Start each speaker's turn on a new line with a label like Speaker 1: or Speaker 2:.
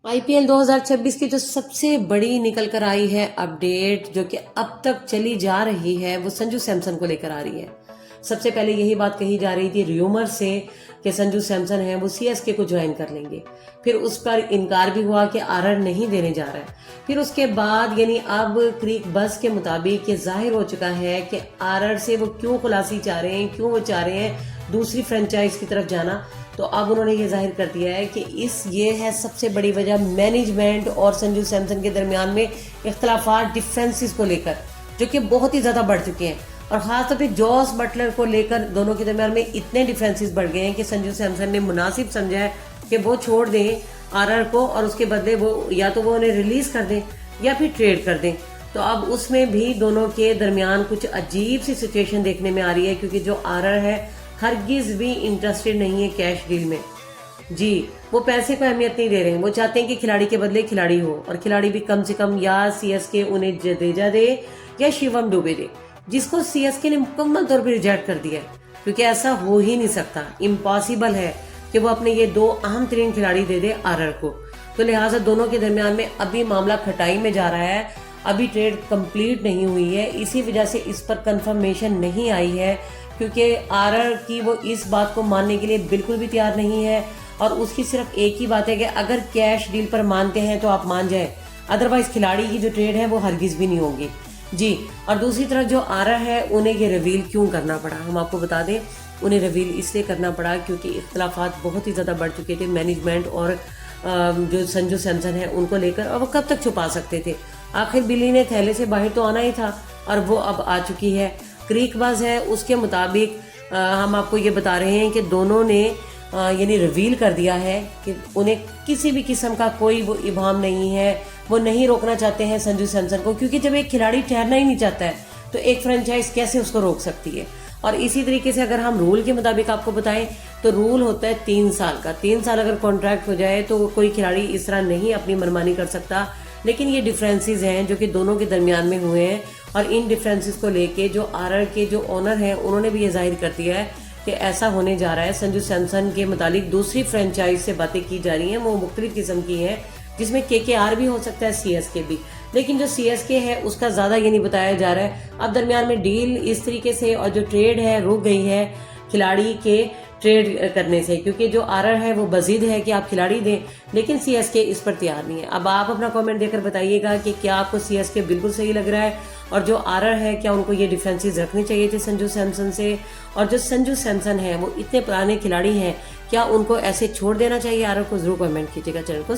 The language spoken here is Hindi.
Speaker 1: आईपीएल 2026 की जो सबसे बड़ी निकल कर आई है अपडेट, जो कि अब तक चली जा रही है, वो संजू सैमसन को लेकर आ रही है। सबसे पहले यही बात कही जा रही थी र्यूमर से कि संजू सैमसन है वो सीएसके को ज्वाइन कर लेंगे। फिर उस पर इनकार भी हुआ कि आरआर नहीं देने जा रहा है। फिर उसके बाद यानी अब क्रिक बस के मुताबिक ये जाहिर हो चुका है कि आरआर से वो क्यों खुलासी चाह रहे हैं, क्यों वो चाह रहे हैं दूसरी फ्रेंचाइज की तरफ जाना। तो अब उन्होंने ये जाहिर कर दिया है कि ये है सबसे बड़ी वजह मैनेजमेंट और संजू सैमसन के दरमियान में इख्तलाफात, डिफरेंसेस को लेकर, जो कि बहुत ही ज़्यादा बढ़ चुके हैं। और खासतौर पे जॉस बटलर को लेकर दोनों के दरमियान में इतने डिफरेंसेस बढ़ गए हैं कि संजू सैमसन ने मुनासिब समझा है कि वो छोड़ दें आरआर को और उसके बदले वो या तो वो उन्हें रिलीज कर दें या फिर ट्रेड कर दें। तो अब उसमें भी दोनों के दरमियान कुछ अजीब सी सिचुएशन देखने में आ रही है, क्योंकि जो आरआर है हरगिज भी इंटरेस्टेड नहीं है कैश डील में। जी, वो पैसे को अहमियत नहीं दे रहे हैं। वो चाहते हैं कि खिलाड़ी के बदले खिलाड़ी हो, और खिलाड़ी भी कम से कम या सीएसके उन्हें जडेजा दे या शिवम दुबे दे, जिसको सीएसके ने मुकम्मल तौर पर रिजेक्ट कर दिया है, क्योंकि ऐसा हो ही नहीं सकता। इम्पॉसिबल है कि वो अपने ये दो अहम तरीन खिलाड़ी दे दे आरआर को। तो लिहाजा दोनों के दरमियान में अभी मामला खटाई में जा रहा है। अभी ट्रेड कंप्लीट नहीं हुई है, इसी वजह से इस पर कंफर्मेशन नहीं आई है, क्योंकि आरआर की वो इस बात को मानने के लिए बिल्कुल भी तैयार नहीं है। और उसकी सिर्फ एक ही बात है कि अगर कैश डील पर मानते हैं तो आप मान जाए, अदरवाइज खिलाड़ी की जो ट्रेड है वो हरगिज भी नहीं होगी। जी, और दूसरी तरफ जो आरआर है उन्हें ये रिवील क्यों करना पड़ा, हम आपको बता दें। उन्हें रिवील इसलिए करना पड़ा क्योंकि इख्तलाफात बहुत ही ज़्यादा बढ़ चुके थे मैनेजमेंट और जो संजू सैमसन है उनको लेकर, और वो कब तक छुपा सकते थे। आखिर बिल्ली ने थैले से बाहर तो आना ही था, और वो अब आ चुकी है। क्रीकबाज है उसके मुताबिक हम आपको ये बता रहे हैं कि दोनों ने यानी रिवील कर दिया है कि उन्हें किसी भी किस्म का कोई वो इबाम नहीं है। वो नहीं रोकना चाहते हैं संजू सैमसन को, क्योंकि जब एक खिलाड़ी ठहरना ही नहीं चाहता है तो एक फ्रेंचाइज कैसे उसको रोक सकती है। और इसी तरीके से अगर हम रूल के मुताबिक आपको बताएं तो रूल होता है 3 साल का। 3 साल अगर कॉन्ट्रैक्ट हो जाए तो कोई खिलाड़ी इस तरह नहीं अपनी मनमानी कर सकता। लेकिन ये डिफरेंसेस हैं जो कि दोनों के दरमियान में हुए हैं, और इन डिफरेंसेस को लेके जो आरआर के जो ओनर हैं उन्होंने भी ये जाहिर कर दिया है कि ऐसा होने जा रहा है। संजू सैमसन के मुतालिक दूसरी फ्रेंचाइज से बातें की जा रही हैं, वो मुख्तलिफ किस्म की हैं, जिसमें केकेआर भी हो सकता है, सीएसके भी। लेकिन जो सीएसके है उसका ज्यादा ये नहीं बताया जा रहा है। अब दरमियान में डील इस तरीके से, और जो ट्रेड है रुक गई है खिलाड़ी के ट्रेड करने से, क्योंकि जो आरआर है वो बजीद है कि आप खिलाड़ी दें, लेकिन सीएसके इस पर तैयार नहीं है। अब आप अपना कमेंट देकर बताइएगा कि क्या आपको सीएसके बिल्कुल सही लग रहा है, और जो आरआर है क्या उनको ये डिफरेंसेस रखने चाहिए थे संजू सैमसन से, और जो संजू सैमसन है वो इतने पुराने खिलाड़ी हैं, क्या उनको ऐसे छोड़ देना चाहिए आरआर को? जरूर कमेंट कीजिएगा। चैनल को